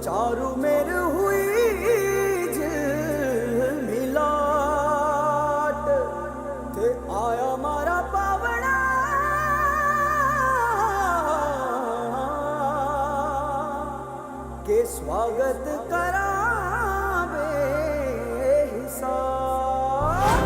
चारू मेर हुई मिलाट ते आया मारा पावड़ा के स्वागत करावे हिसाब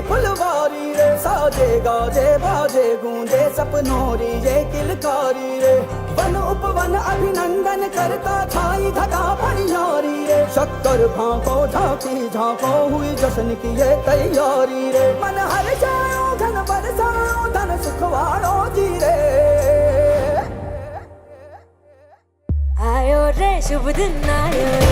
फुलवारी रे साजे गाजे बाजे गूंजे सपनोरी ये किलकारी रे वन उपवन अभिनंदन करता छाई धगा परियारी रे शक्कर भांको झांकी झांको हुई जश्न की ये तैयारी रे मन हर जाओ धन बरसाओ धन सुखवाड़ो जी रे आयो रे शुभ दिन आयो रे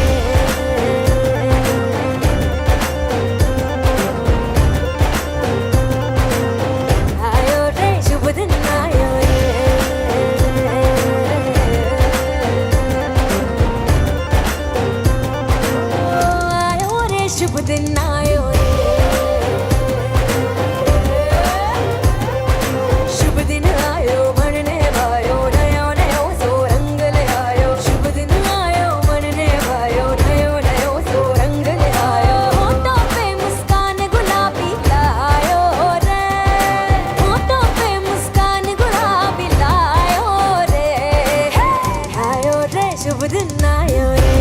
शुभ दिन आयो रे शुभ दिन आयो मनने भायो नयो नयो सो रंग ले आयो शुभ दिन आयो मनने भायो नयो नयो सो रंग ले आयो होठों पे मुस्कान गुलाबी लायो रे होठों पे मुस्कान गुलाबी लायो रे आयो रे शुभ दिन आयो रे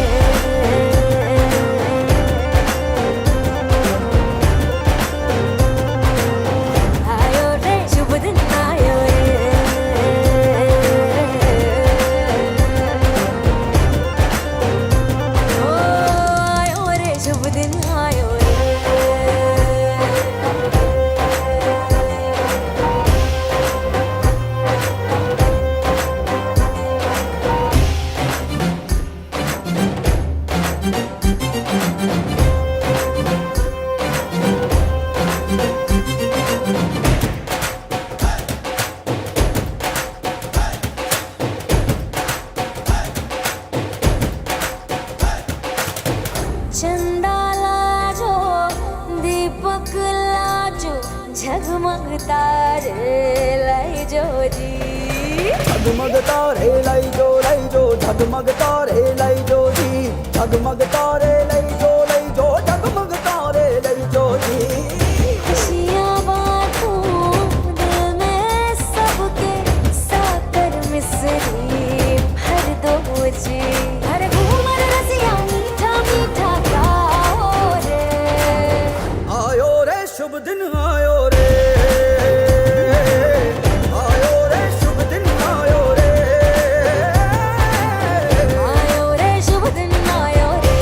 चंदा लाजो दीपक लाजो झगमग तारे लाई जो जी झगमग तारे लाई जो झगमग तारे लाई जो जी झगमग तारे लाई जो झगमग तारे लाई जो जी खुशियाँ बांटूं दिल में सबके साकर मिसरी भर दो जी हर घूमर रसिया मीठा मीठा गाओ रे आयो रे शुभ दिन आयो रे आयो रे शुभ दिन आयो रे आयो रे शुभ दिन आयो रे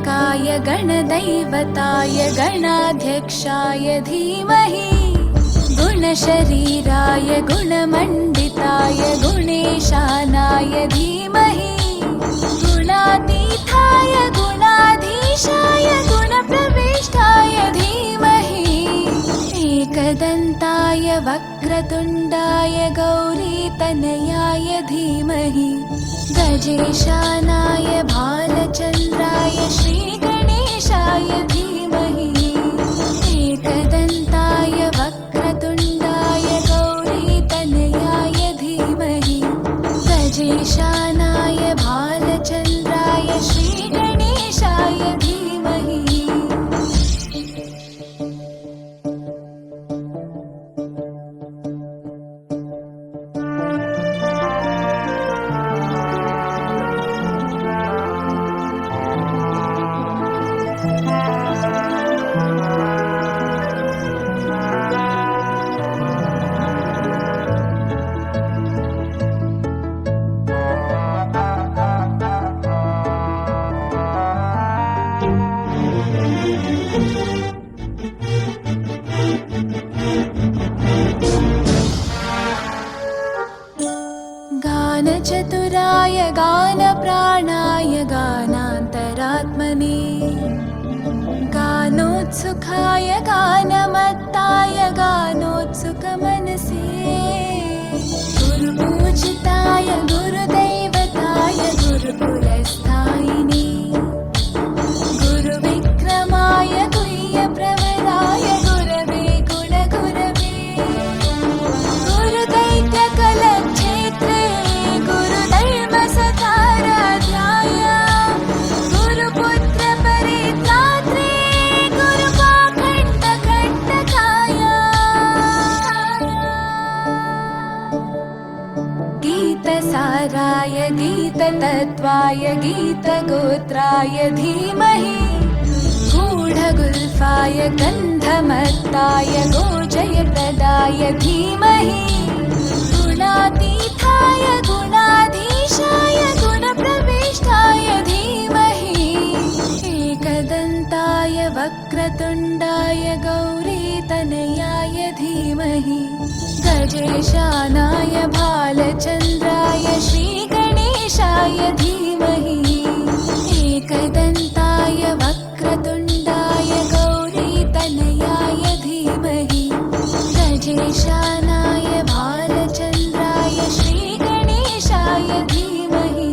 गणनायकाय गणदैवताय गणाध्यक्षाय धीमहि गुणशरीराय गुणमण्डिताय गुणेशानाय धीमहि गुणातीताय गुणाधीशाय गुणप्रविष्टाय धीमहि एकदन्ताय वक्रतुण्डाय गौरीतनयाय धीमहि गजेशानाय भालचन्द्राय श्रीगणेशाय धीमहि एकदन्ताय वक्रतुण्डाय गौरीतनयाय धीमहि गजेशानाय भालचन्द्राय श्रीगणेशाय धीमहि गानचतुराय गानप्राणाय गानान्तरात्मने गानोत्सुकाय गानमत्ताय गानोत्सुकमनसे गुरुपूजिताय गुरुदैवताय गुरुकुलस्थायिने गुरुविक्रमाय गुह्यप्रवराय गुरवे गुणगुरवे गुरुदैत्यकलक्षेत्रे गुरुधर्मसकाराध्याय गुरुपुत्रपरित्रात्रे गुरुपाखण्डकण्टकाय गीतसाराय गीततत्त्वाय गीतगोत्राय धीमहि गूढगुल्फाय गन्धमत्ताय गोजयप्रदाय धीमहि गुणातीताय गुणाधीशाय गुणप्रविष्टाय धीमहि एकदन्ताय वक्रतुण्डाय गौरीतनयाय धीमहि गजेशानाय भालचन्द्राय श्रीगणेशाय धीमहि एकदन्ताय वक्रतुण्डाय गौरीतनयाय धीमहि गजेशानाय भालचन्द्राय श्रीगणेशाय धीमहि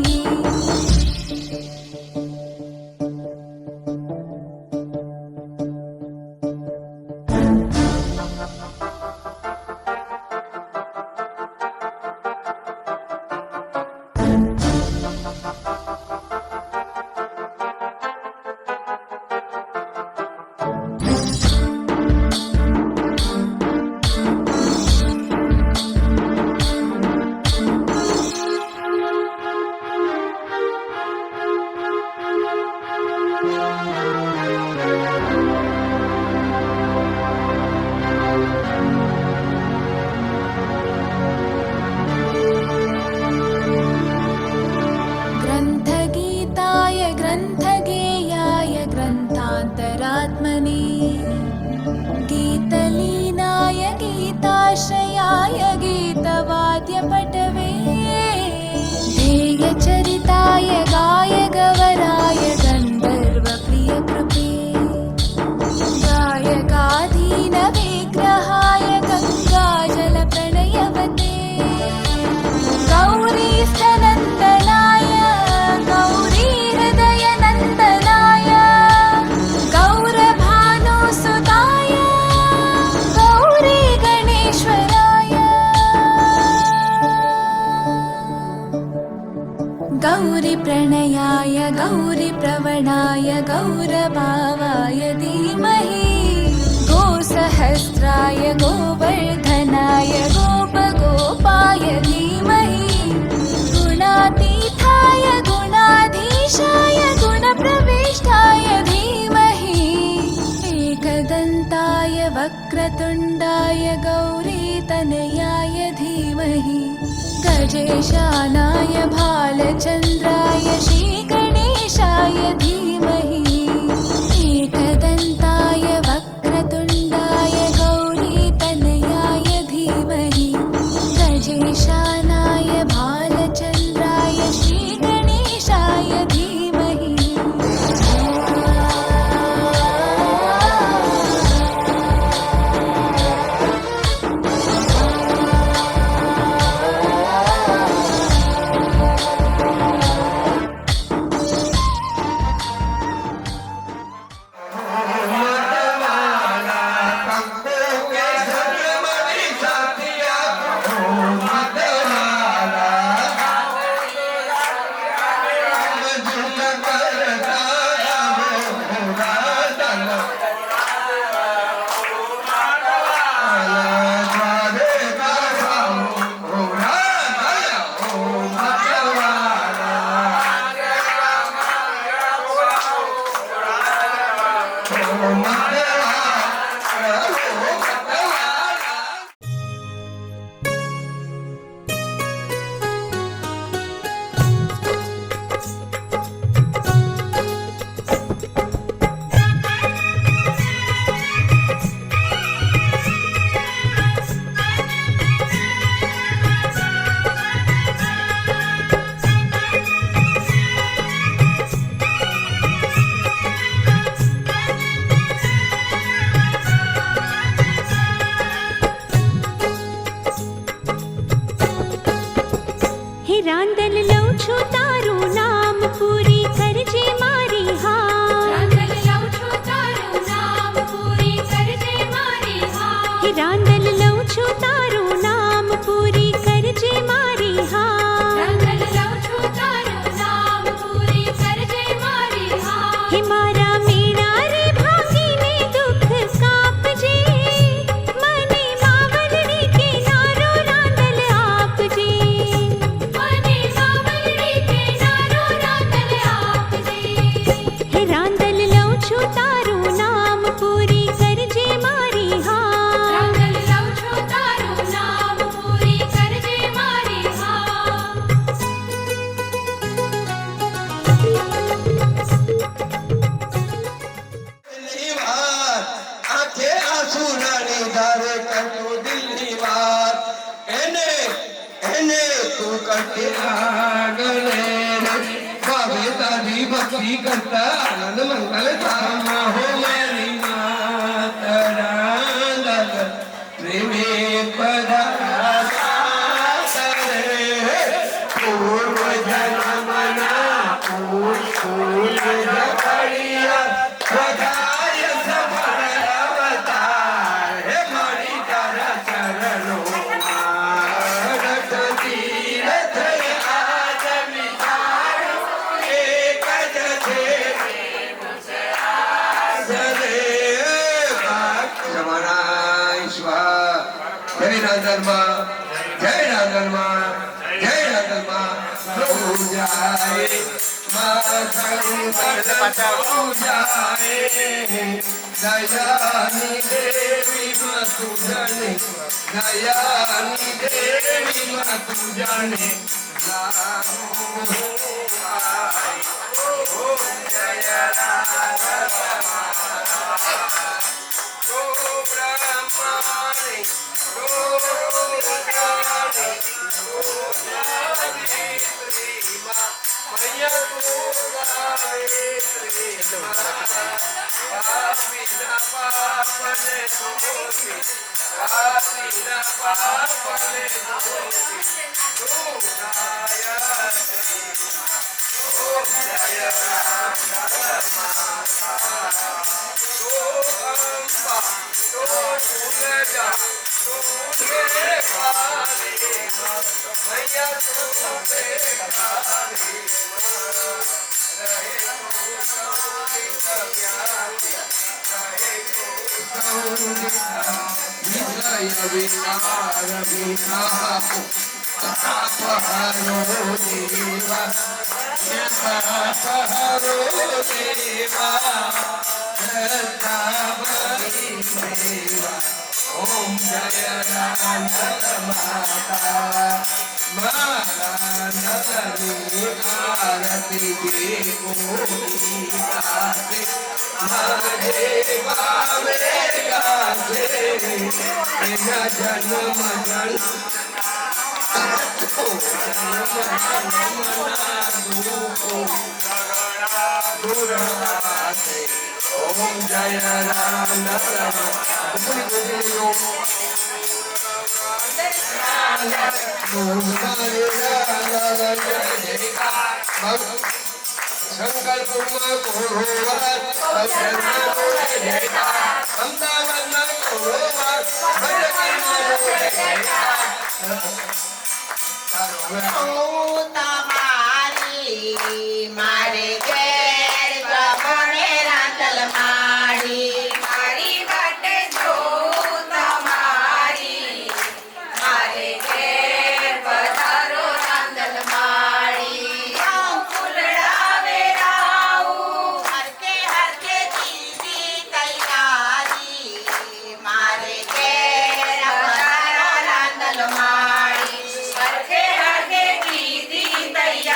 ग्रन्थगीताय ग्रन्थगेयाय ग्रन्थान्तरात्मने गीतलीनाय गीताश्रयाय गीतवाद्यपटवे ध्येयचरिताय गायगवराय गन्धर्वप्रियकृपे गायकाधीनविग्रहाय गङ्गाजलप्रणयवते गौरीस्थनन्दनाय गौरीहृदयनन्दनाय गौरभानुसुताय गौरीगणेश्वराय गौरीप्रणयाय गौरीप्रवणाय गौरभावाय धीमहि गोसहस्राय गोवर्धनाय गोपगोपाय धीमहि गुणातीताय गुणाधीशाय गुणप्रविष्टाय धीमहि एकदन्ताय वक्रतुण्डाय गौरीतनयाय धीमहि गजेशानाय भालचन्द्राय श्रीगणेशाय धीमहि લઉં છું તારું નામ પૂરી કરજે મારી હા રાંદલ લઉં છું તારું નામ પૂરી કરજે મારી હા હે રાંદલ લઉં છું તારું નામ પૂરી કરજે મારી હા રાંદલ લઉં છું તારું નામ પૂરી કરજે મારી હા હે મારા મેળા રે ભાગીને દુઃખ કાપજે મને માવલડી કિનારો રાંદલ આપજે મને માવલડી કિનારો રાંદલ આપજે હે રાંદલ લઉં છું તારું નામ પૂરી કરજે મારી હા રાંદલ લઉં છું તારું નામ પૂરી કરજે મારી હા દિલની વાત આંખે આંસુ નાની ધારે કરતો દિલની વાત એને તું કરતી આગળ ભાવે તારી ભક્તિ કરતા આનંદ મંગલ ધામા હો મારી માતરા પ્રેમે પધારા પૂર્વ જન્મના ફૂલ જકડિયા બધાય સફળ અવતાર હે મારી તારા ચરણોમાં રટતી રથ આજ વિચારો એક જ છે સરે જમાના ઈશ્વર જય રાંદલમાં જય રાંદલમાં જય રાંદલમાં પ્રભુ જાય દયાની દેવી તું જાણે દયાની દેવી તું જાણે ઓમ જય મારા નરની આરતી કે કોટી ગાતે મારે બાવે ગાતે એના જન્મ ઓમ જય રામ સંકલ્પમાં કોરોવાર અમદાવાદમાં કોરોવાર મારે ઘેર પ્રમાણે રાંદલ માડી મારી વાટે જોઉં તમારી મારે ઘેર પધારો રાંદલ માડી ફૂલડા વેરાવું હરકે હરકે દીદી તૈયારી મારે ઘેર પધારો રાંદલ માડી હરકે હરકે દીદી તૈયારી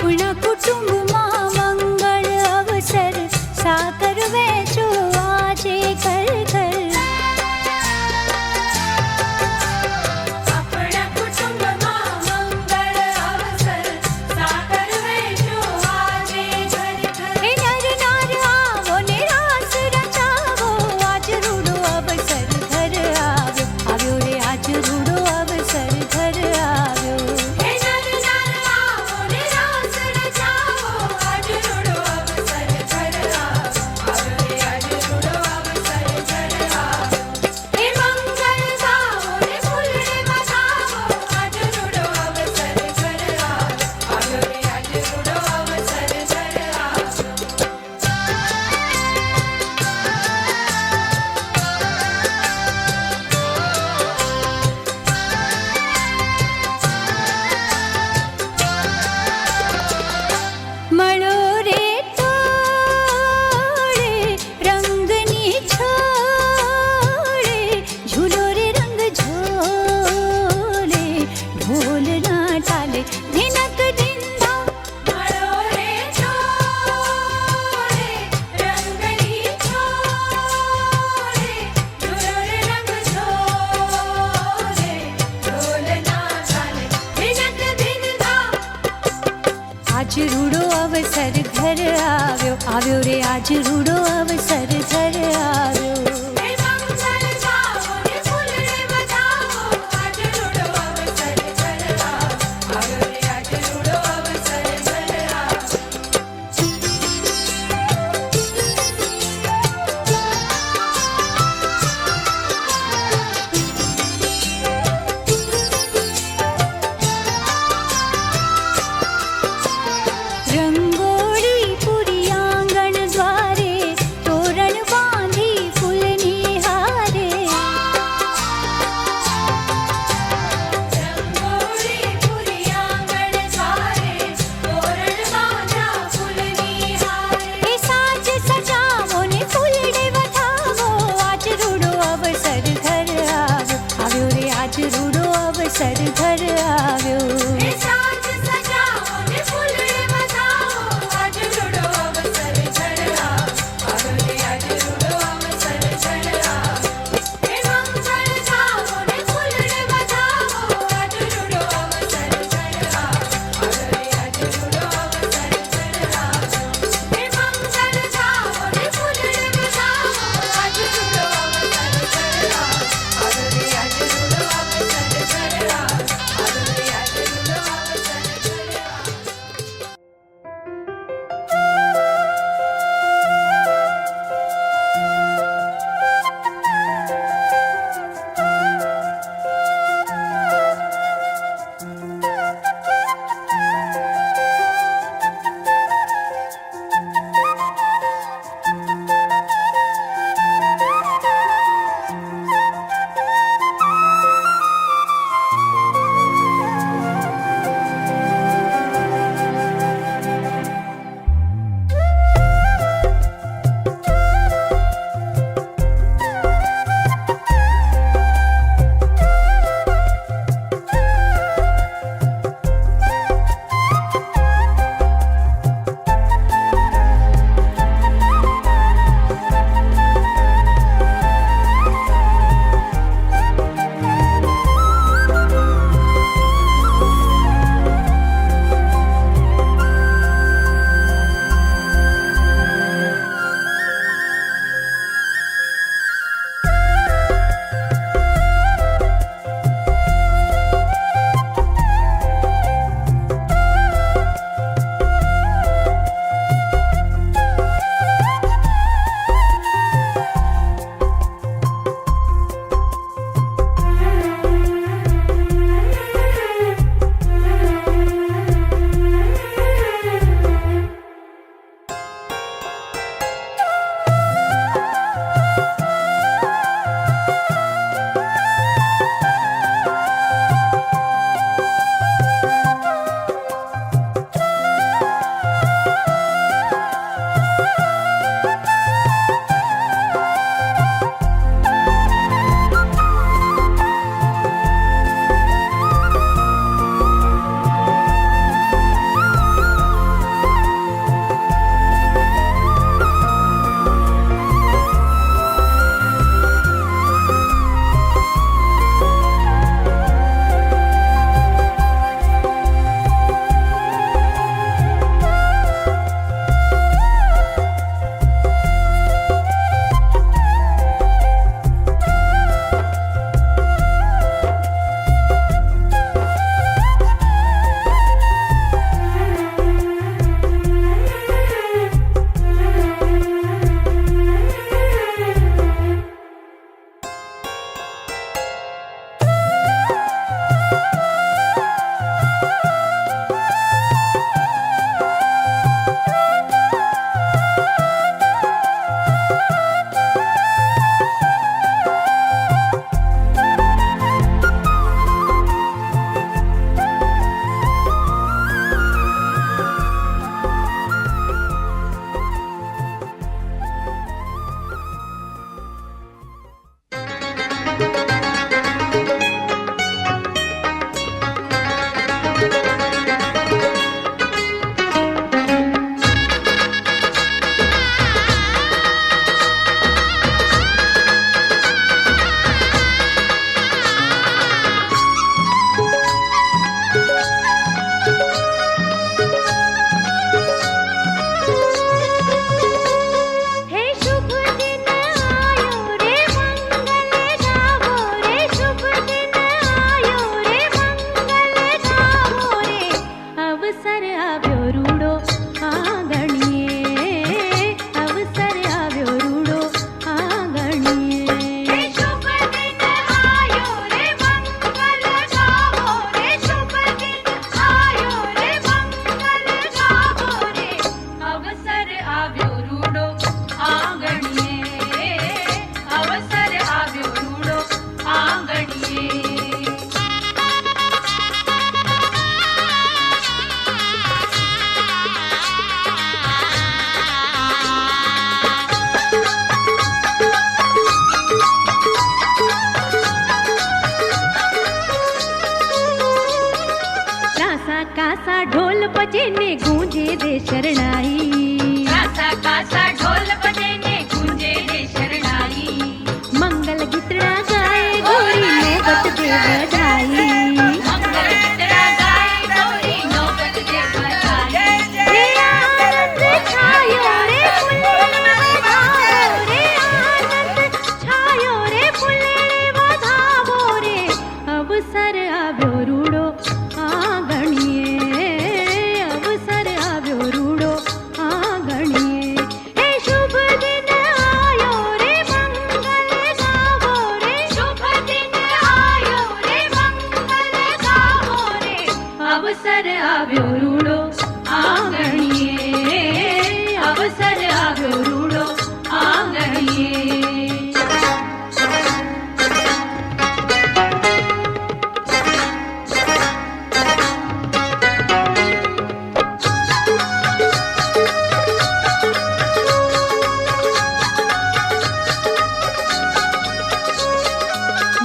આપણા કુટુંબમાં મંગળ અવસર સાકર વેચો આજે ઘર ઘર. આપણા કુટુંબમાં મંગળ અવસર સાકર વેચો આજે ઘર ઘર. હે નર નાર આવો ને રાસ રચાવો આજ રૂડો અવસર ઘર આવ્યો આવ્યો રે આજ રૂડો અવસર ઘર આવ્યો. હે નર નાર આવો ને રાસ રચાવો આજ રૂડો અવસર ઘર આવ્યો રે આજ રૂડો અવસર ઘર આવ્યો. હે મંગળ ગાઓ ને ફૂલડે બધાવો આજ રૂડો અવસર ઘર આવ્યો રે આજ રૂડો અવસર ઘર આવ્યો. મળો રે તોડે રંગની છોડે ઝૂલો રે રંગ ઝોલે ઢોલ ના તાલે ધીનક ધીંધા. મળો રે છોડે રંગની છોડે ઝૂલો રે રંગ ઝોલે ઢોલ ના ચાલે ધીનક ધીનધા. આજ રૂડો અવસર ઘર આવ્યો આવ્યો રે આજ રૂડો અવસર ઘર આવ્યો. હે મંગળ ગાઓ ને ફૂલડે બધાવો આજ રૂડો અવસર ઘર આવ્યો રે આજ રૂડો અવસર ઘર આવ્યો. રંગોળી પૂરી આંગણ દ્વારે તોરણ બાંધી ફૂલની હારે. રંગોળી પૂરી આંગણ દ્વારે તોરણ બાંધ્યા ફૂલની હારે. એ સાજ સજાવો ને ફૂલડે વધાવો આજ રૂડો અવસર ઘર આવ્યો આવ્યો રે આજ રૂડો અવસર ઘર આવ્યો. હે સાજ સજાવો ને ફૂલડે બધાવો આજ રૂડો અવસર ઘર આવ્યો રે આજ રૂડો અવસર ઘર આવ્યો. હે મંગળ ગાઓ ને ફૂલડે બધાવો આજ રૂડો અવસર ઘર આવ્યો રે આજ રૂડો અવસર ઘર આવ્યો. હે મંગળ ગાઓ ને ફૂલડે બધાવો આજ રૂડો અવસર ઘર આવ્યો રે આજ રૂડો અવસર ઘર આવ્યો રે આજ રૂડો અવસર ઘર આવ્યો. કાસા ઢોલ બજે ને ગૂંજે રે શરણાઈ કાસા કાસા ઢોલ બજે ને ગુંજે રે શરણાઈ મંગલ ગીતડા ગાય ગોરી નોબત દે બધાઈ મંગલ ગીતડા ગાય ગૌરી નોબત દે બધાઈ રે આનંદ છાયો રે ફૂલે વધાવો રે આનંદ છાયો રે ફૂલે વધાવો રે અવસર આવ્યો રૂડો આંગણીએ અવસર આવ્યો રૂડો આંગણીએ હે શુભ દિન આયો રે મંગલ ગાવો રે શુભ દિન આયો રે મંગલ ગાવો રે અવસર આવ્યો રૂડો આંગણીએ અવસર આવ્યો રૂડો આંગણીએ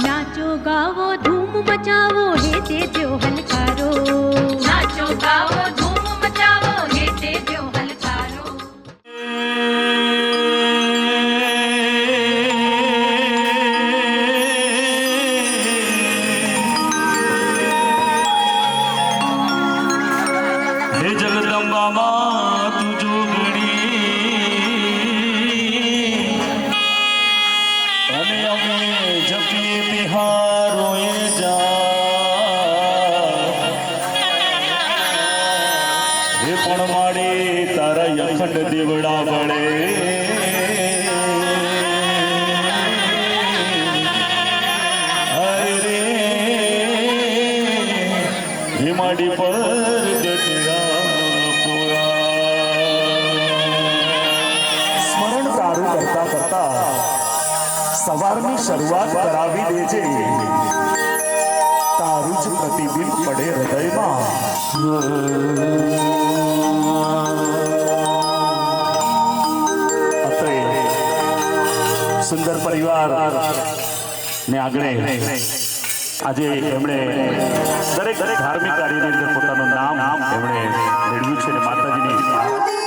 નાચો ગાવો ધૂમ મચાવો હે દેજો હલકારો નાચો ગાઓ ધૂમ મચાવો હે તે જો હલકારો હે જગદંબા માં તું જોગણી અને અમે જપીએ બિહારોએ જા હે પણ માડે તારા અખંડ દેવડા વળે હરે રે હે માડી પર સ્મરણ તારું કરતા કરતા સવારની શરૂઆત કરાવી દેજે તારું જ પ્રતિબિંબ પડે હૃદયમાં અત્રે સુંદર પરિવાર ને આગળ આજે એમણે દરેક ધાર્મિક કાર્યની અંદર પોતાનું નામ એમણે મેળવ્યું છે અને માતાજીની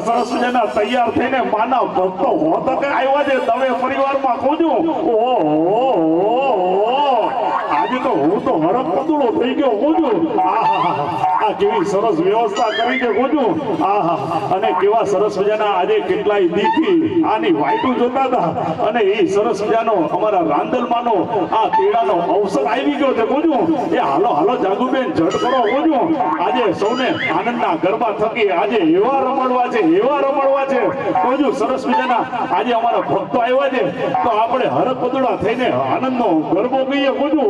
સરસ મજાના તૈયાર થઈને માના ભક્તો હોત કે આવ્યા છે તમે પરિવારમાં ખોજું આજે તો હું તો હરખ પદુડો થઈ ગયો ખોજું આ કેવી સરસ વ્યવસ્થા કરી છે ખોજું અને કેવા સરસ મજાના આજે કેટલાય દીથી આની વાઈટું જોતા હતા અને એ સરસ મજાનો અમારા રાંદલમાંનો આ તેડાનો અવસર આવી ગયો છે ખોજું એ હાલો હાલો જાગુબેન ઝટ કરો ખોજું આજે સૌને આનંદના ગરબા થકી આજે એવા રમણવા છે કોજુ સરસ મજાના આજે અમારા ભક્તો આવ્યા છે તો આપણે હરખ પદુડા થઈને આનંદનો ગરબો કહીએ કોજુ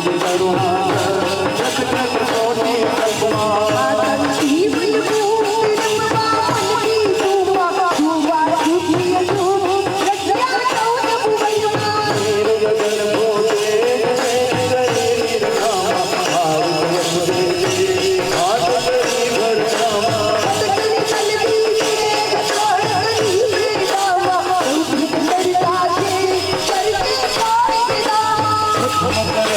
Come on,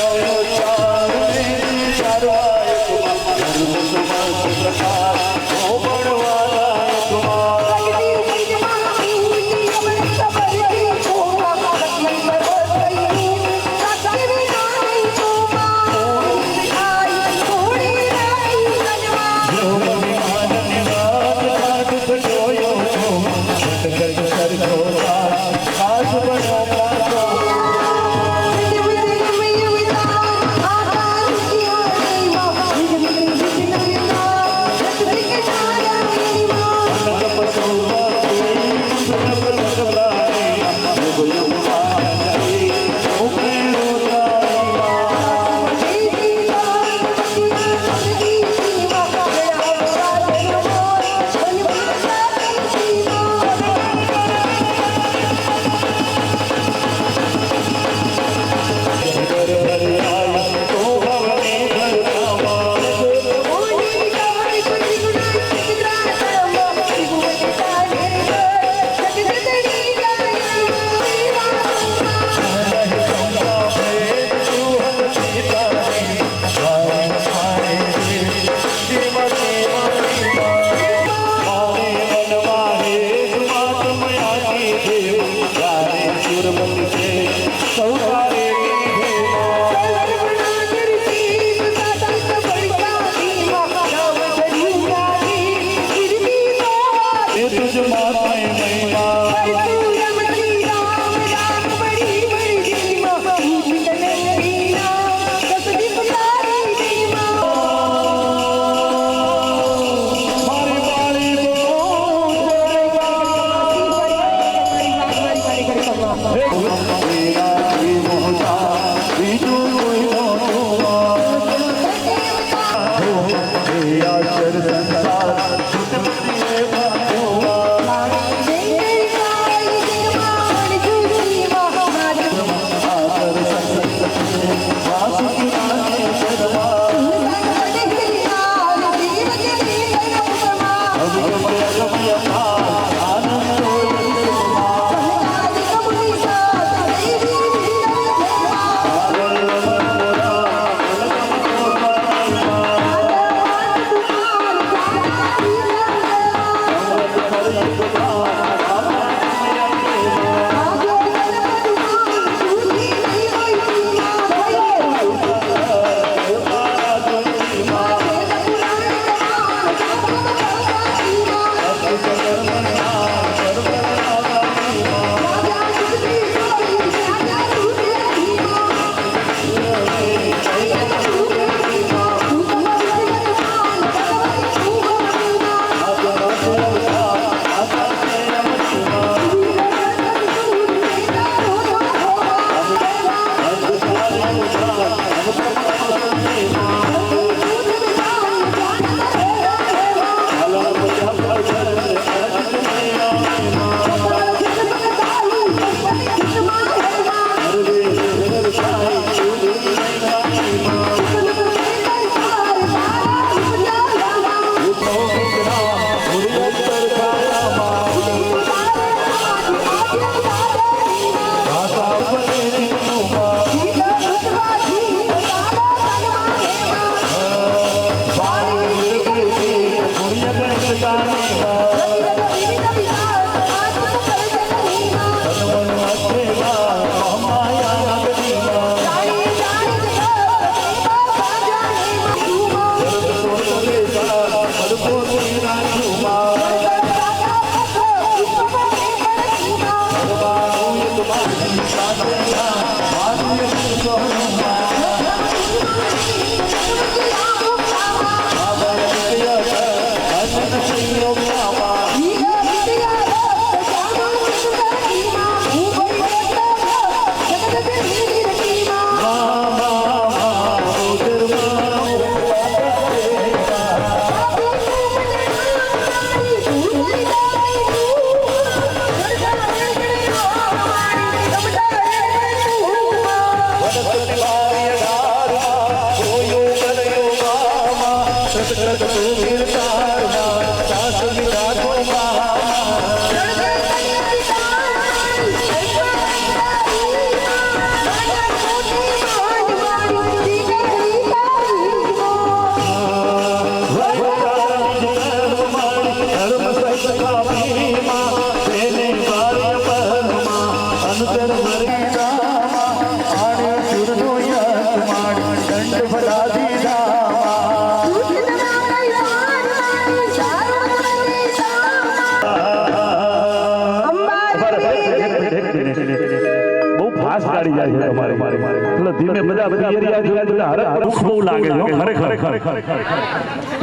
બહુ ફાસ્ટ ગાડી જાય છે તમારે થોડા ધીમે બધા એરિયા જોયા બધા હરક વૃક્ષ બહુ લાગે છે ખરેખર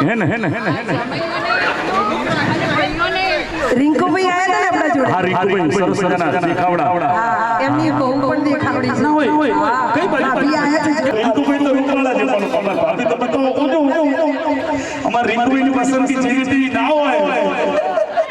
હે ને રિંકુભાઈ આયા હતા ને આપણા જોડે. હા રિંકુભાઈ સરસ મજાના દેખાવડા એમની બહુ પણ દેખાવડી છે. ના હોય કઈ બાજુ ભાભી આયા છે. રિંકુભાઈ તો રૂપાળા છે પણ અમારા ભાભી તો બધો ઊંચો અમારા રિંકુભાઈની પસંદગી જેવી તેવી ના હોય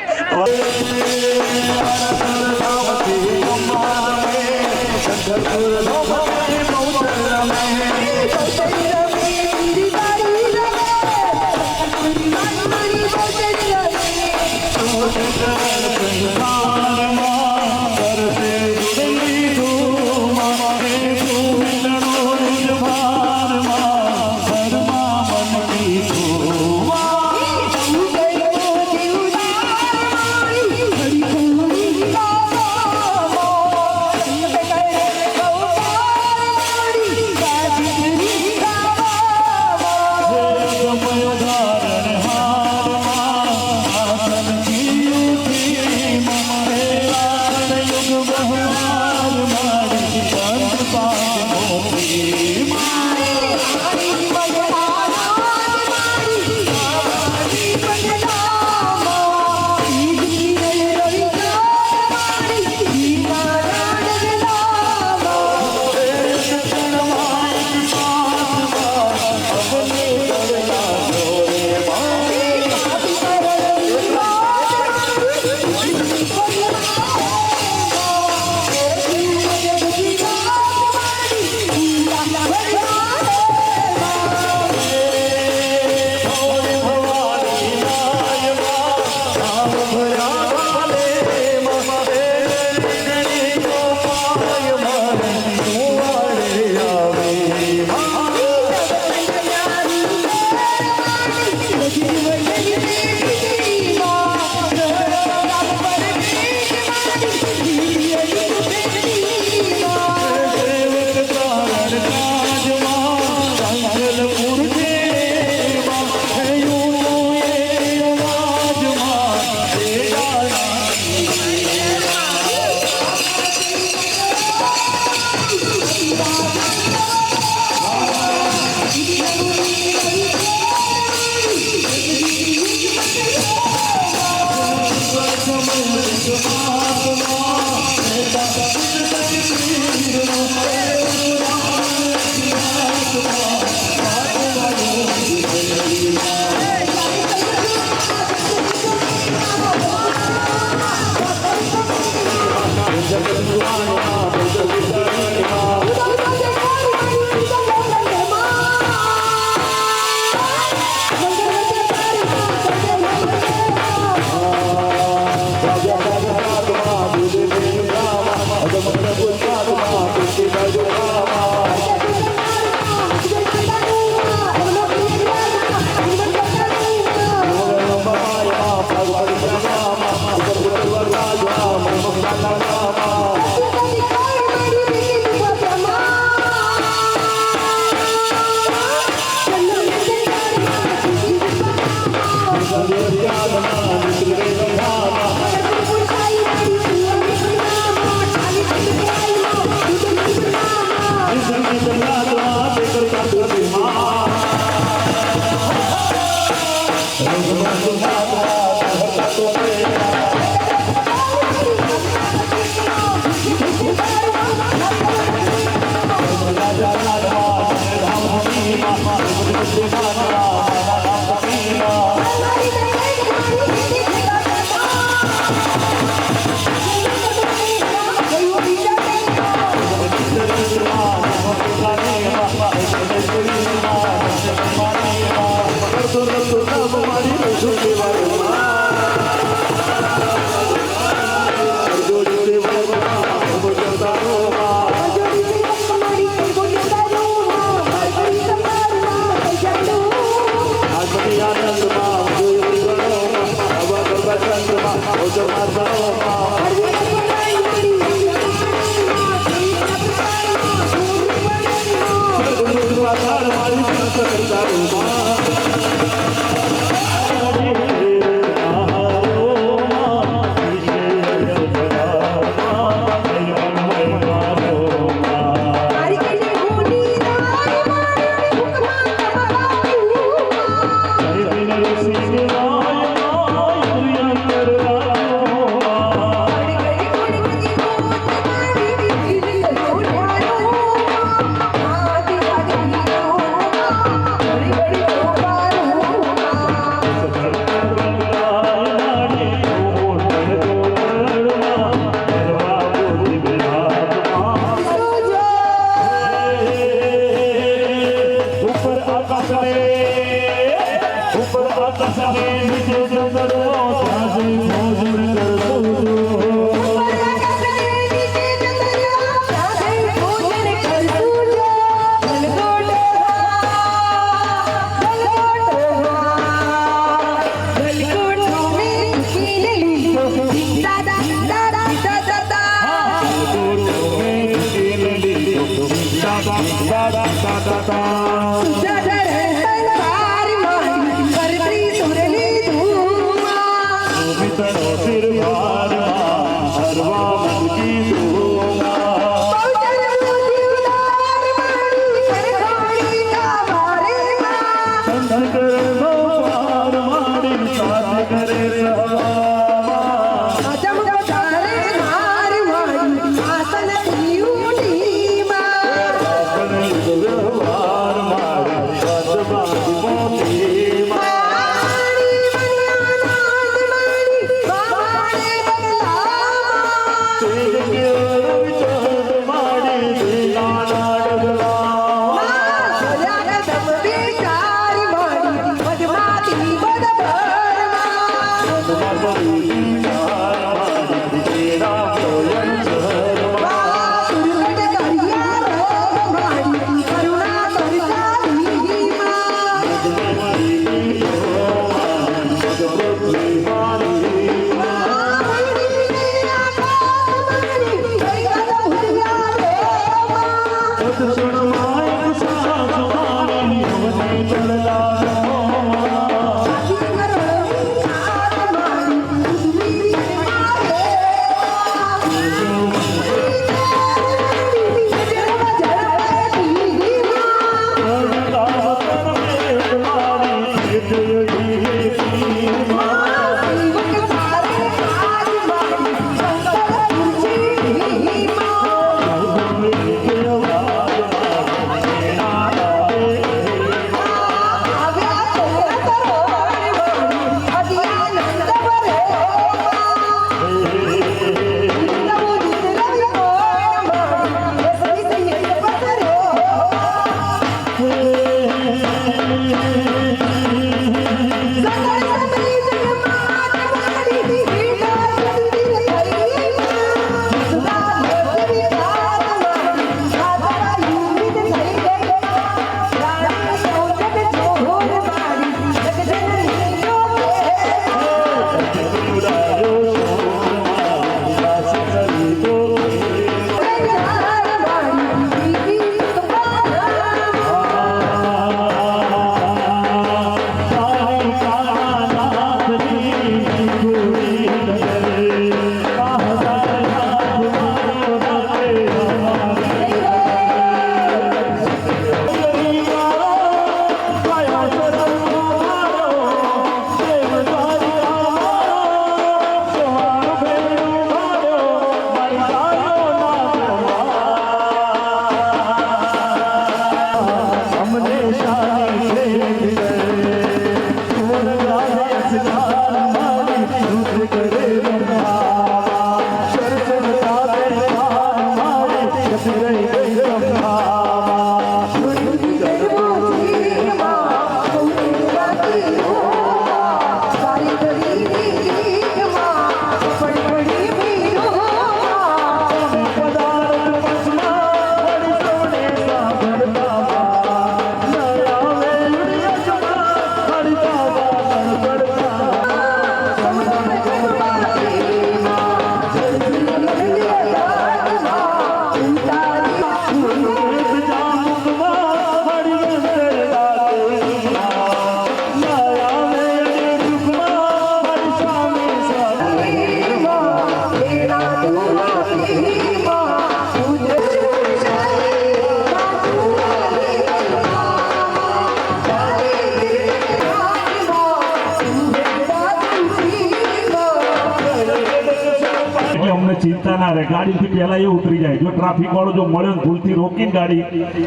ઊભા ના રહે, ગાડીથી પહેલા એ ઉતરી જાય. જો ટ્રાફિક વાળો જો મળ્યો ને ભૂલથી રોકીને ગાડી,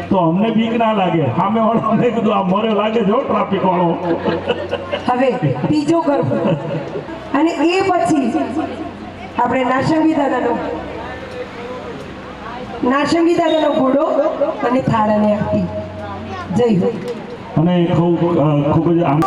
તો અમને બીક ના લાગે, સામે વાળો અમને કીધું આ મર્યો લાગે છે ટ્રાફિક વાળો. હવે ત્રીજો ગરબો અને એ પછી આપણે નાશંગી દાદાનો ઘોડો અને થાળ અને આરતી. જય હો. અને ખૂબ જ આમ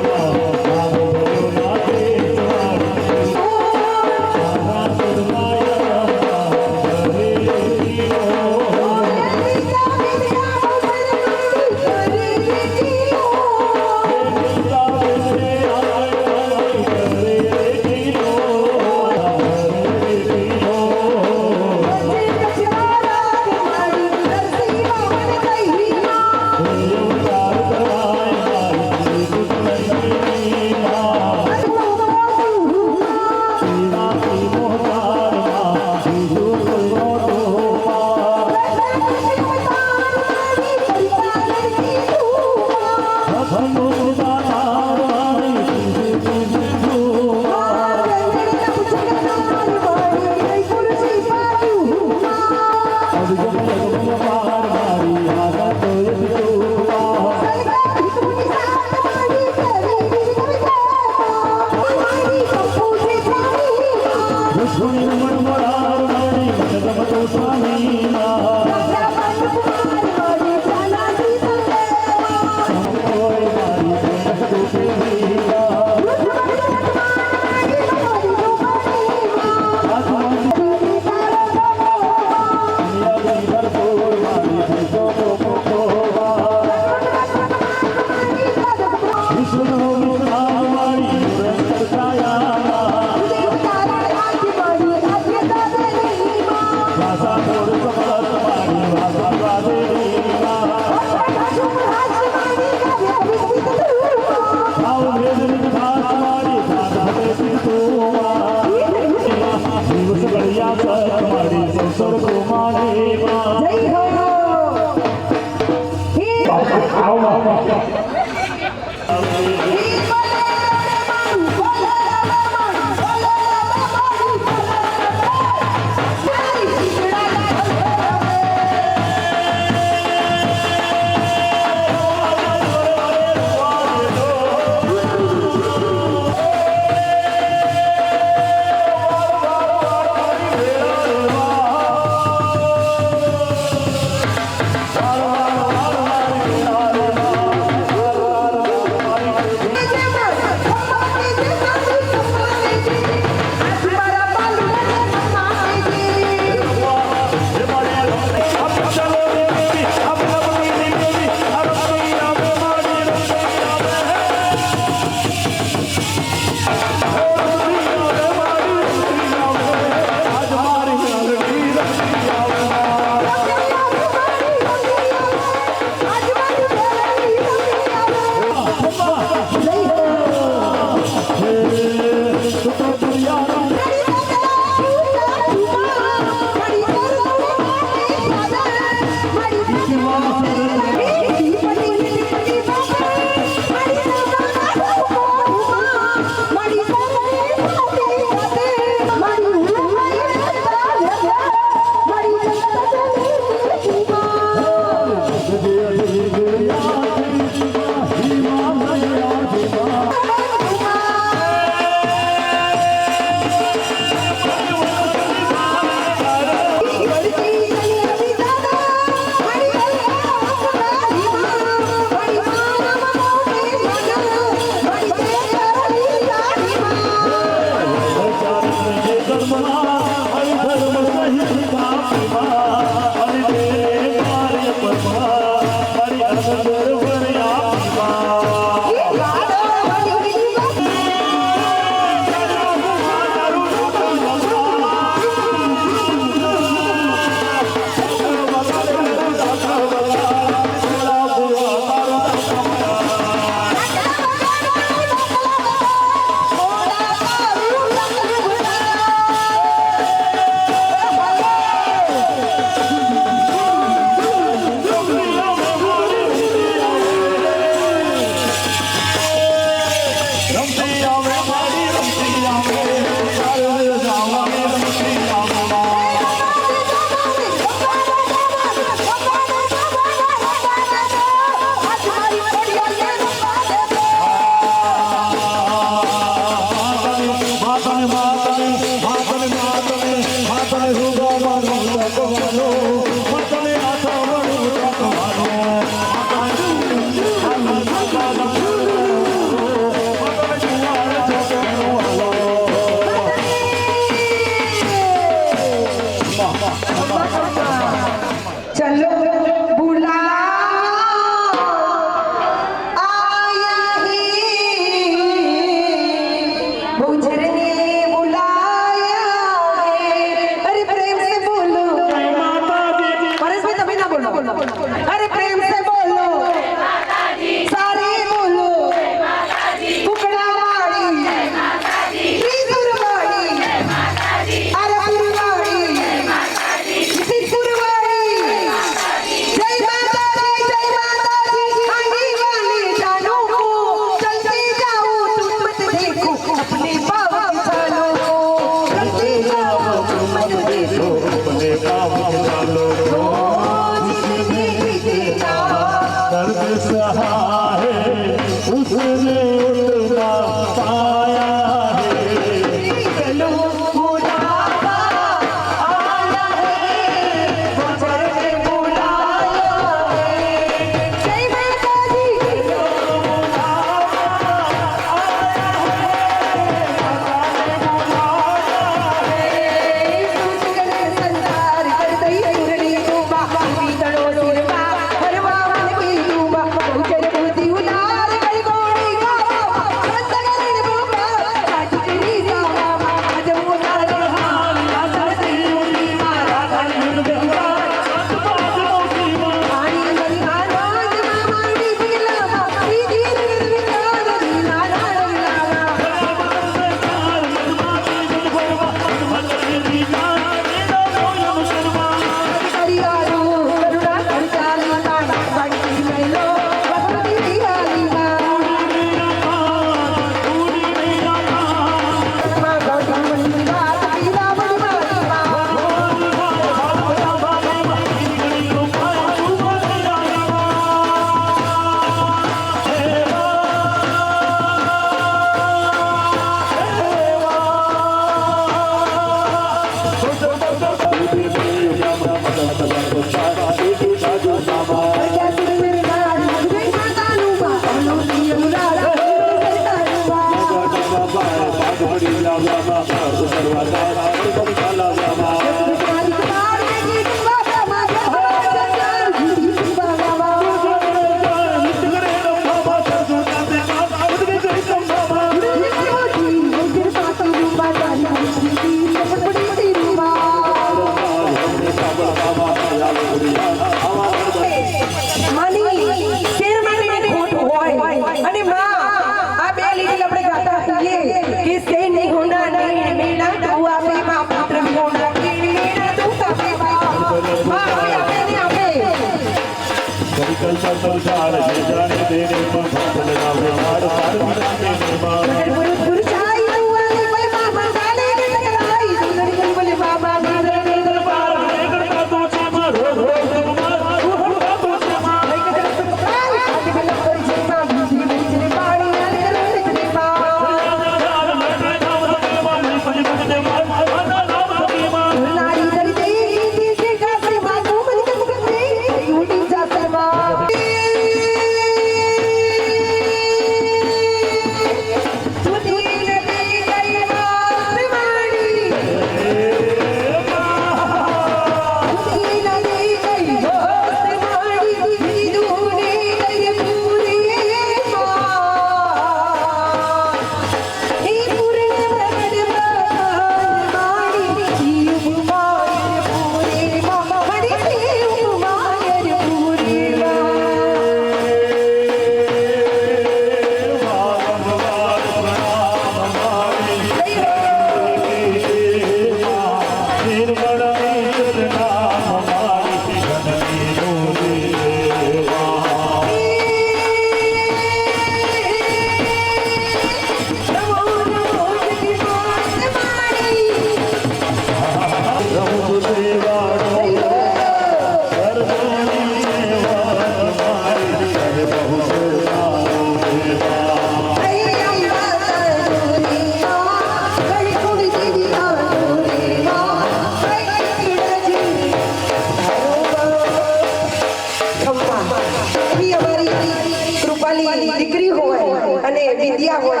દીકરી હોય અને વિદ્યા હોય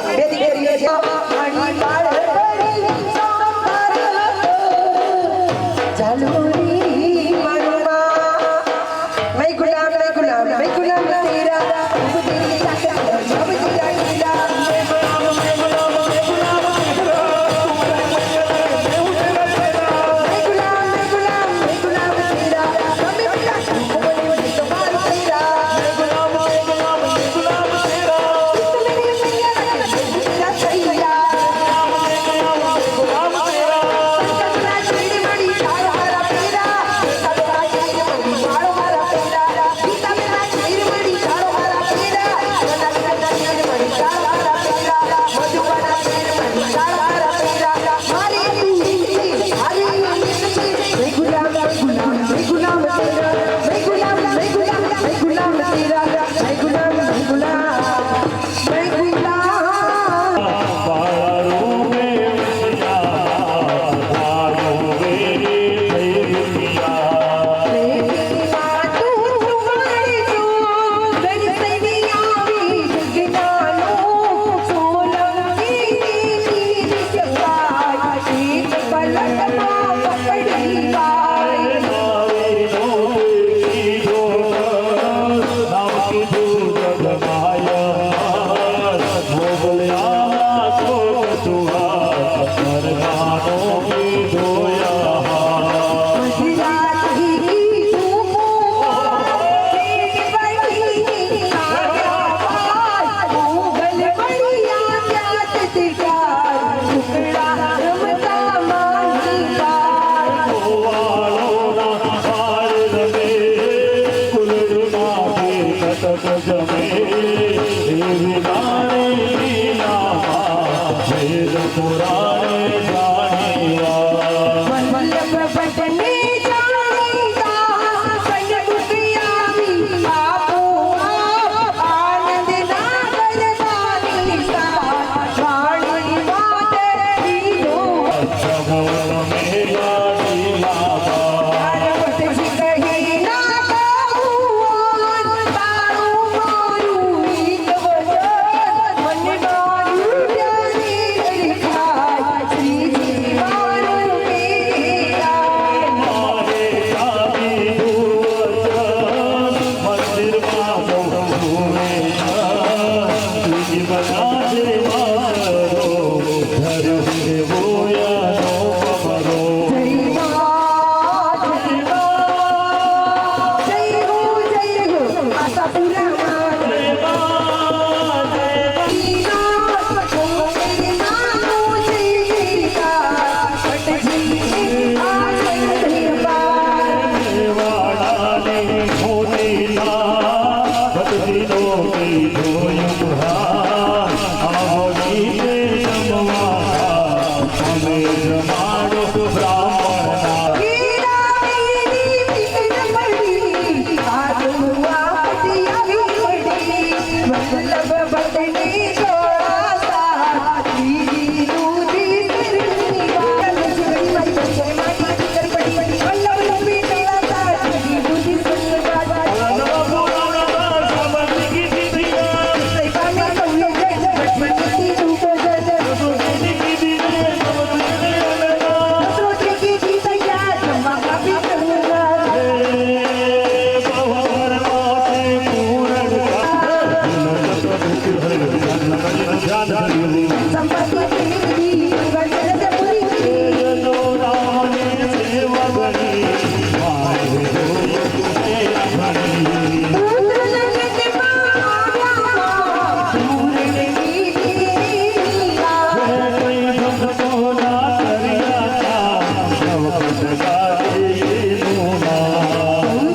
બે દીકરીઓ છે મારી બાળકડી સંભાર જાલોરી મારુમાં મેં ગુલામ તેરા તેરી ચાકર સબ જીરા ગીરા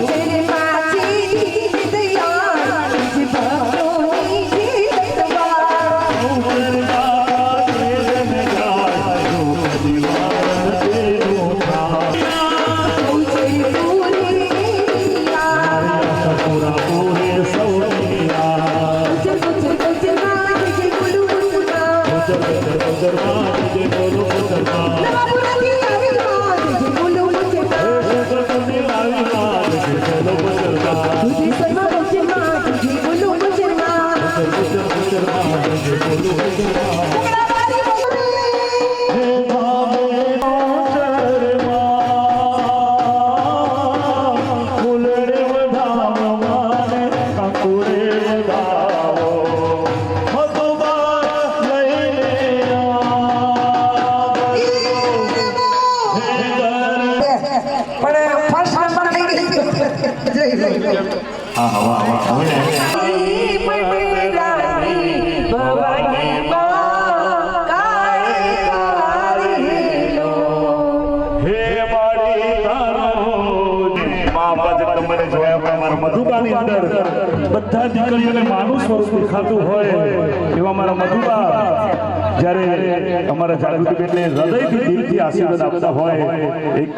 તેરે પાછી વિદ્યા જ ભક્તોની જીતવા મધુબાની અંદર બધા દીકરીઓને માનું સ્વરૂપ દેખાતું હોય એવા મારા મધુબા જ્યારે અમારા જાગૃતિ બેનને હૃદયથી દિલથી આશીર્વાદ આપતા હોય એક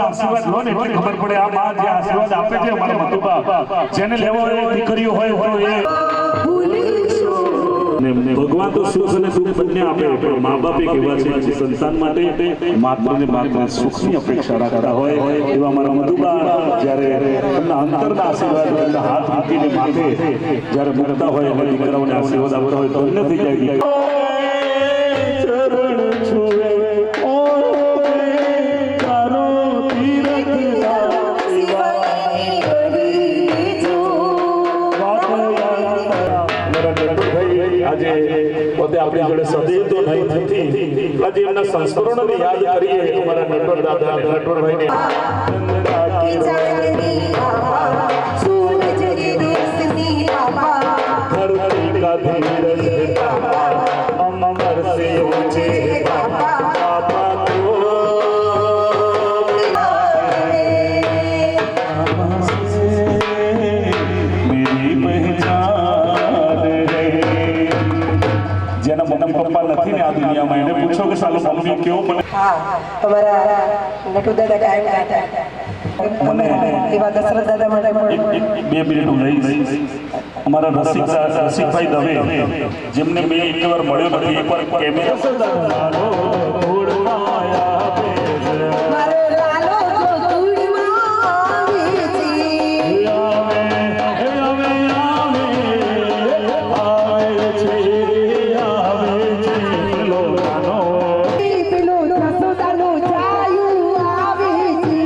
આશીર્વાદ લો ને એટલે ખબર પડે આ માં જે આશીર્વાદ આપે છે અમારા મધુબા જેને લેવો હોય દીકરીઓ હોય એ અને ભગવાન તો સુખ અને દુઃખ બંને આપે, પણ મા બાપ એક એવા છે જે સંતાન માટે માત્ર ને માત્ર સુખની અપેક્ષા રાખતા હોય. એવા મારા મધુબા જ્યારે એમના અંતરના આશીર્વાદ એમના હાથ મૂકીને માથે જ્યારે મૂકતા હોય અને દીકરાઓને આશીર્વાદ આપતા હોય તો ધન્ય થઈ જાય. ચરણ છુએ ઓ તારો તીરથ આજે પોતે આપણી જોડે સદૈવ તો નહીં થતી, આજે એમના સંસ્મરણોને યાદ કરીએ. અમારા નટવર દાદા નટવરભાઈને ધરતી કા ધીરજ અમર से ऊंचे बाबा को मेरी पहचान है. જેના મમ્મી પપ્પા નથી ને આ દુનિયામાં, એને પૂછો કે સાલો મમ્મી કેવો મને. અમારા નટુ દાદા કાયમ ગાતા મને એવા દશરથ દાદા માટે પણ 2 મિનિટ હું લઈશ. અમારા રસિકભાઈ દવે, જેમને મેં એકવાર મળ્યો નથી, એકવાર કેમેરા મારો લાલો જો ધૂળમાં પેલું રસોદાનું છાયું આવે છે.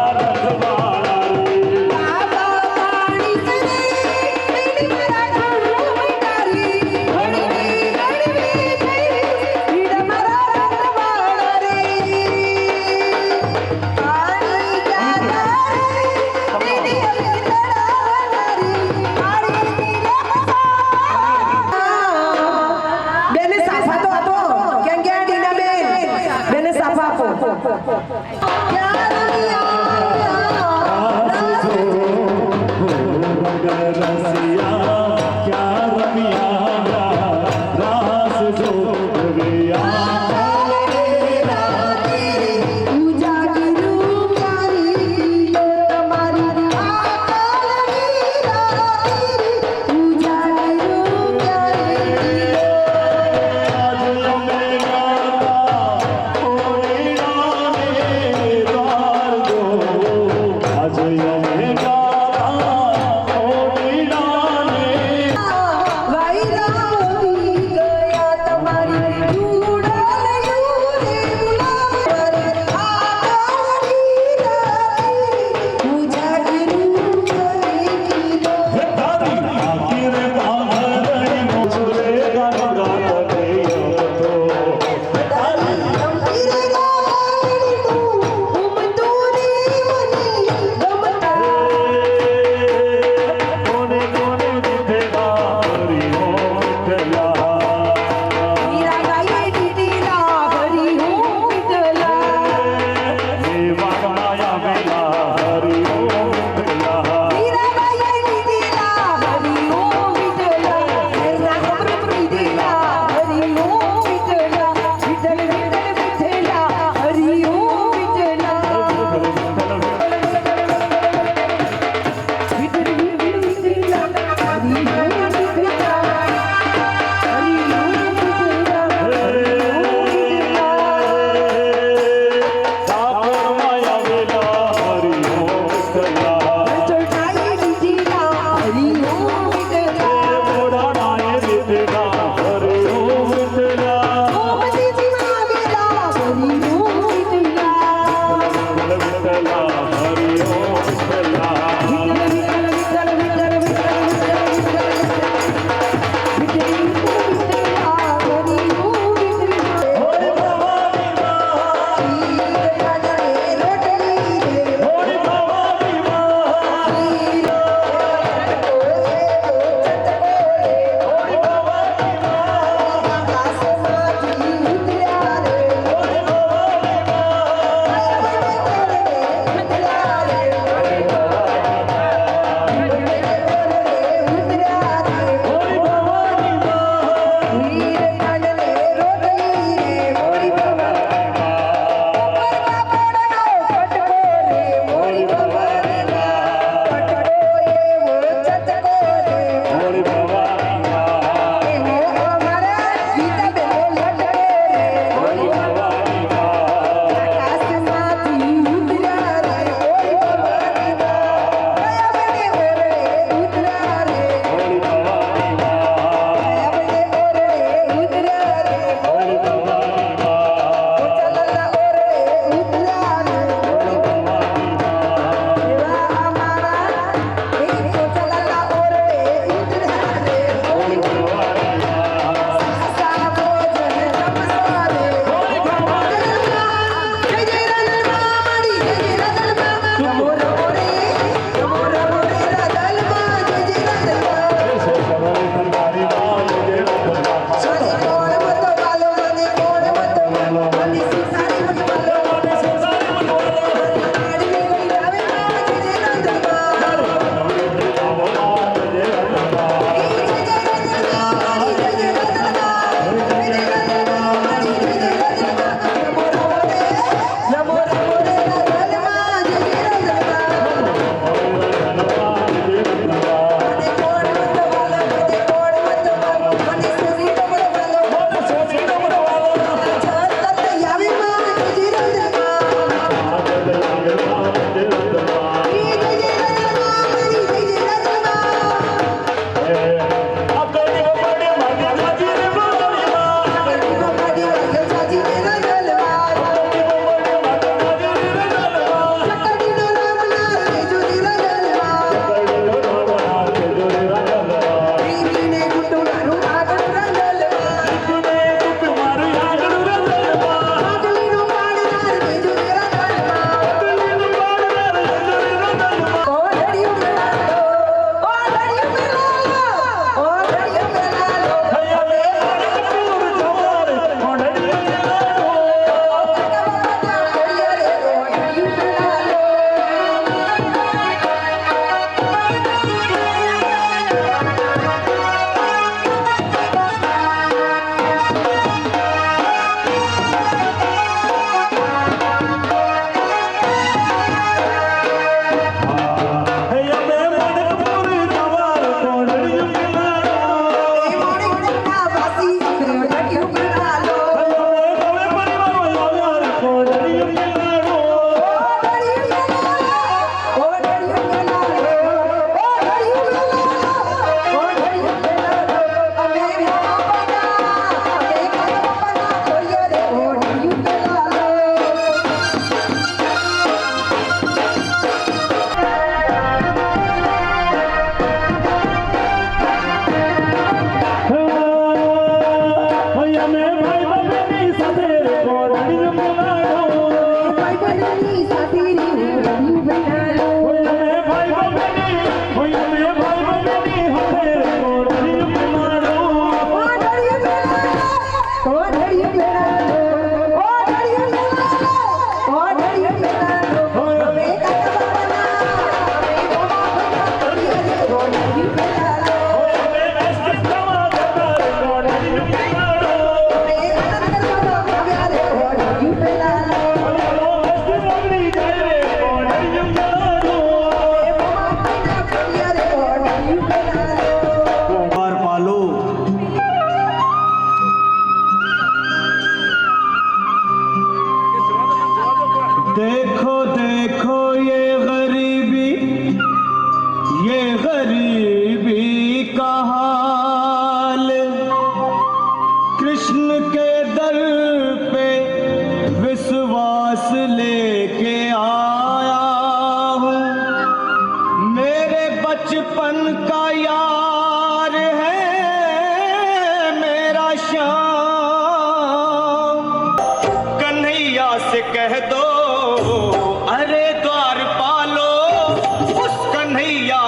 Thank you.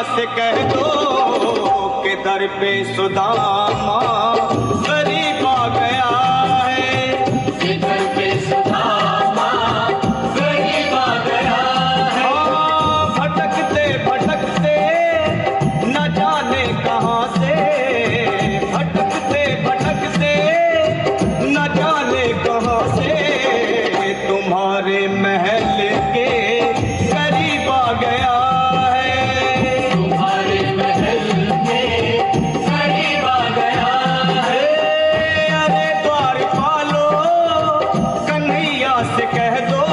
से कह दो कि दर पे सुदामा गरीब आ गया है, कि दर पे सुदामा गरीब आ गया है। हाँ, भटकते भटकते न जाने कहाँ से, भटकते भटकते न जाने कहाँ से तुम्हारे महल के करीब आ गया है, तुम्हारे महल के करीब आ गया है। अरे द्वारपालो कन्हैया से कह दो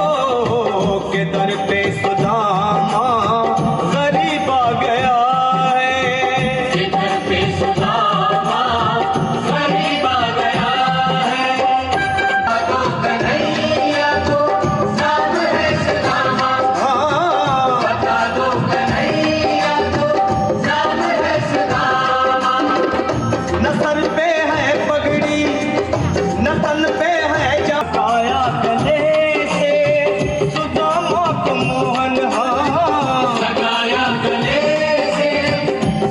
कि दर पे सुदामा गरीब आ गया है, कि दर पे सुदामा गरीब आ गया है। तो कन्हैया को नाम है सुदामा, बता दो कन्हैया को नाम है सुदामा। न सर पे है पगड़ी न तन पे है जकाया गले से सुदामा को मोहन, लगाया गले से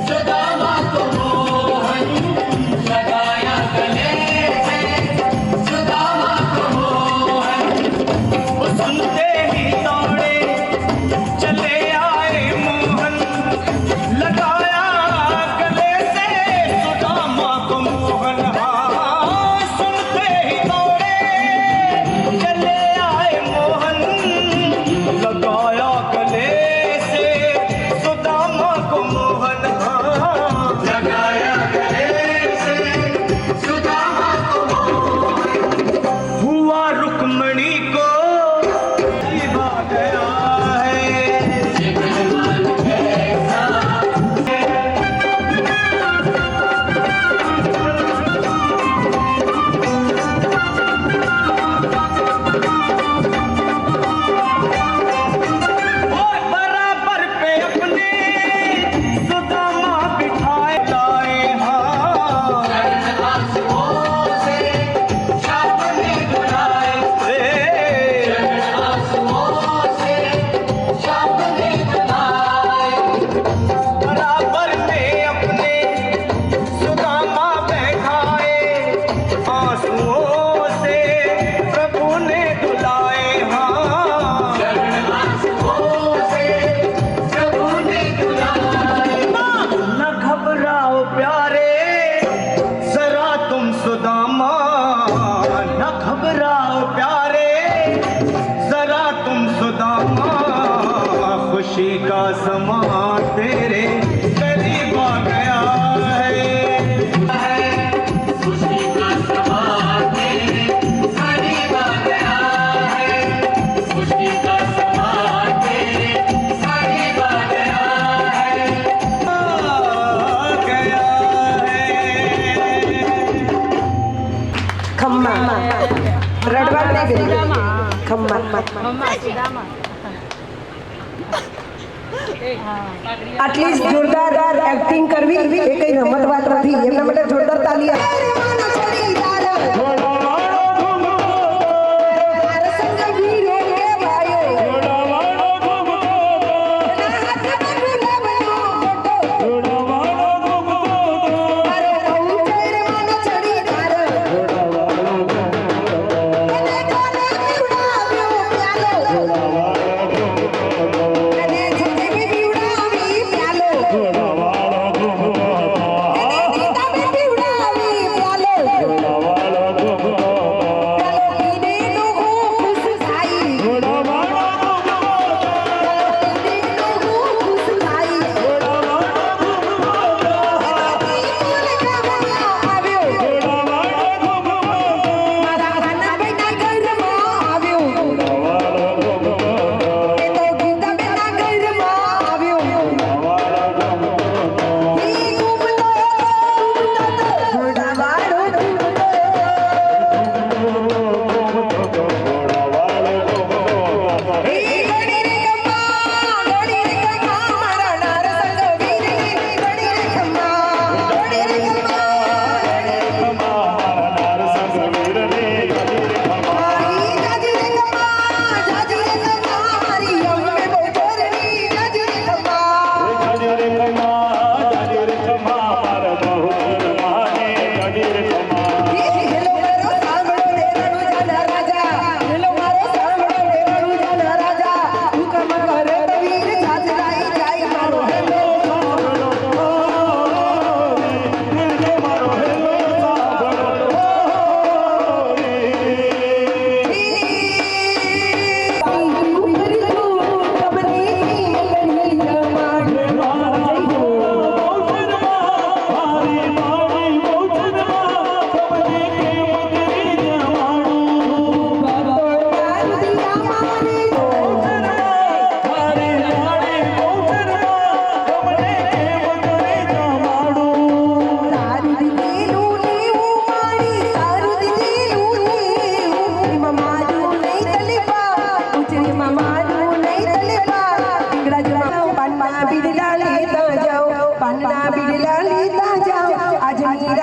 सुदामा को मोहन, लगाया गले से सुदामा को मोहन। वो सुनते ही दौड़े चले आए मोहन, लगाया गले से सुदामा को मोहन। हाँ, सुनते ही दौड़े चले आए मोहन, लगाया गले से सुदामा को मोहन। हाँ, लगाया गले से सुदामा को मोहन। हुआ रुक्मणी को गरीब आ गया है, और बराबर पे अपने सुदामा बिठाए लाए। हाँ, आंसुओं से शापने बुलाए, आंसुओं से शापने बुलाए। बराबर में अपने सुदामा बैठाए, आंसुओं से प्रभु ने दुलाए। हाँ, आंसुओं से प्रभु ने दुलाए। न घबराओ प्यारे जरा तुम सुदामा, न घबराओ प्यारे जरा तुम सुदामा। खुशी का समा तेरे करीब आ गया है, खुशी का समा तेरे करीब आ गया है, खुशी का समा तेरे करीब आ गया है, आ गया है। खम्मा रडवा नहीं बेटी, खम्मा આટલી જ જોરદાર એક્ટિંગ કરવી એ કઈ રમત વાત નથી, એમના માટે જોરદાર તાલી પ્યાલો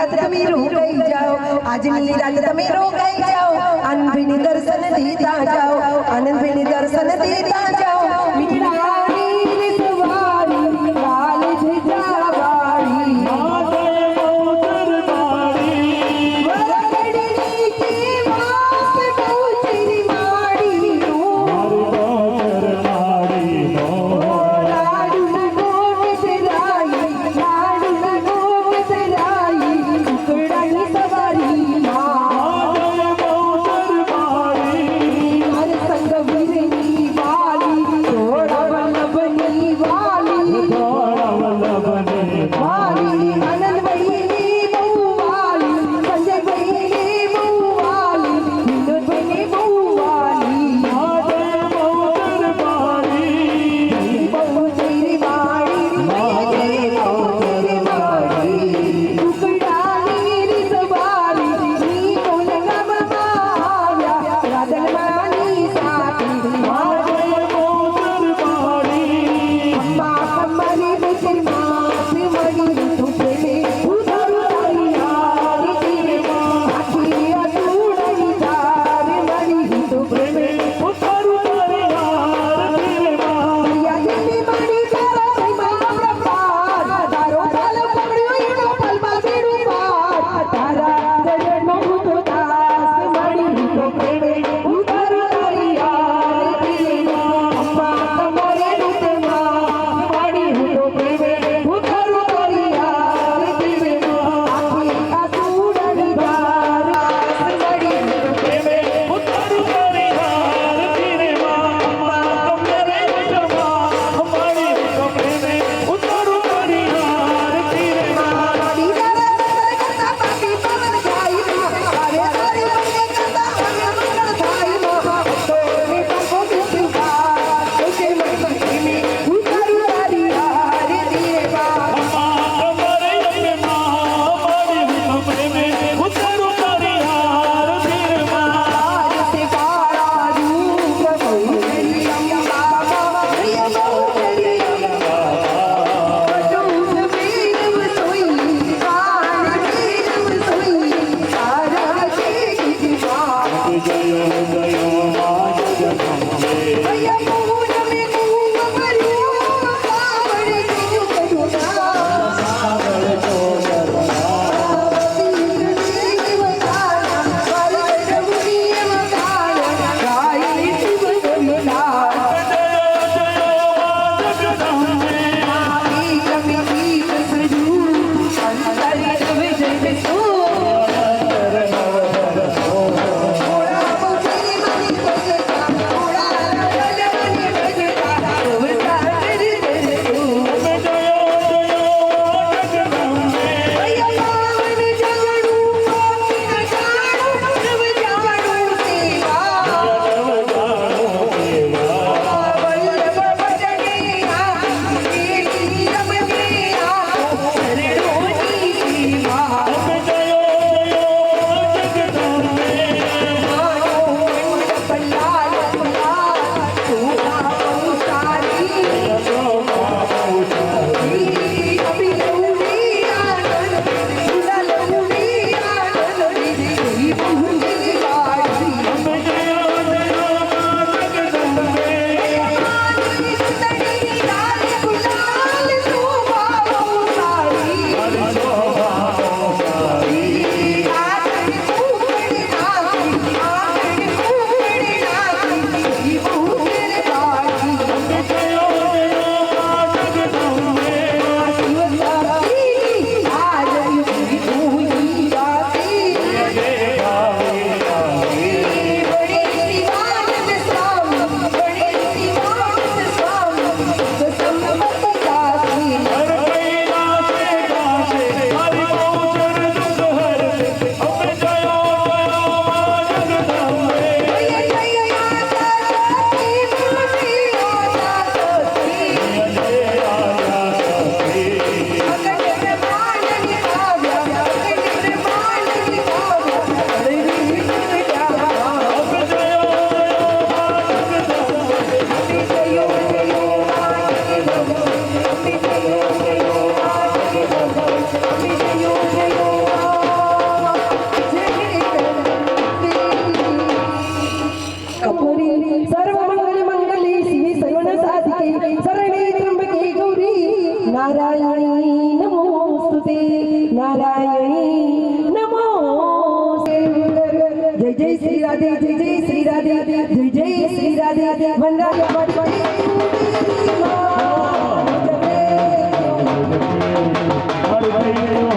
રાત તમે રોકાઈ જાઓ આજની રાત તમે રોકાઈ જાઓ આનંદભાઈને દર્શન દેતા જાઓ આનંદભાઈને દર્શન દેતા જાઓ મીઠાની સવારી લાલ ધજાવાળી વરડની કે વાત મોચરી માડી લાડુના ગોટ સરાઈ લાડુના ગોટ સરાઈ ઉકડાની સવારી માર સંગ વીરની વાલી नारायणी नमोस्तुते नारायणी नमोस्तुते जय जय श्री राधे जय जय श्री राधे जय जय श्री राधे वंदना हर भाई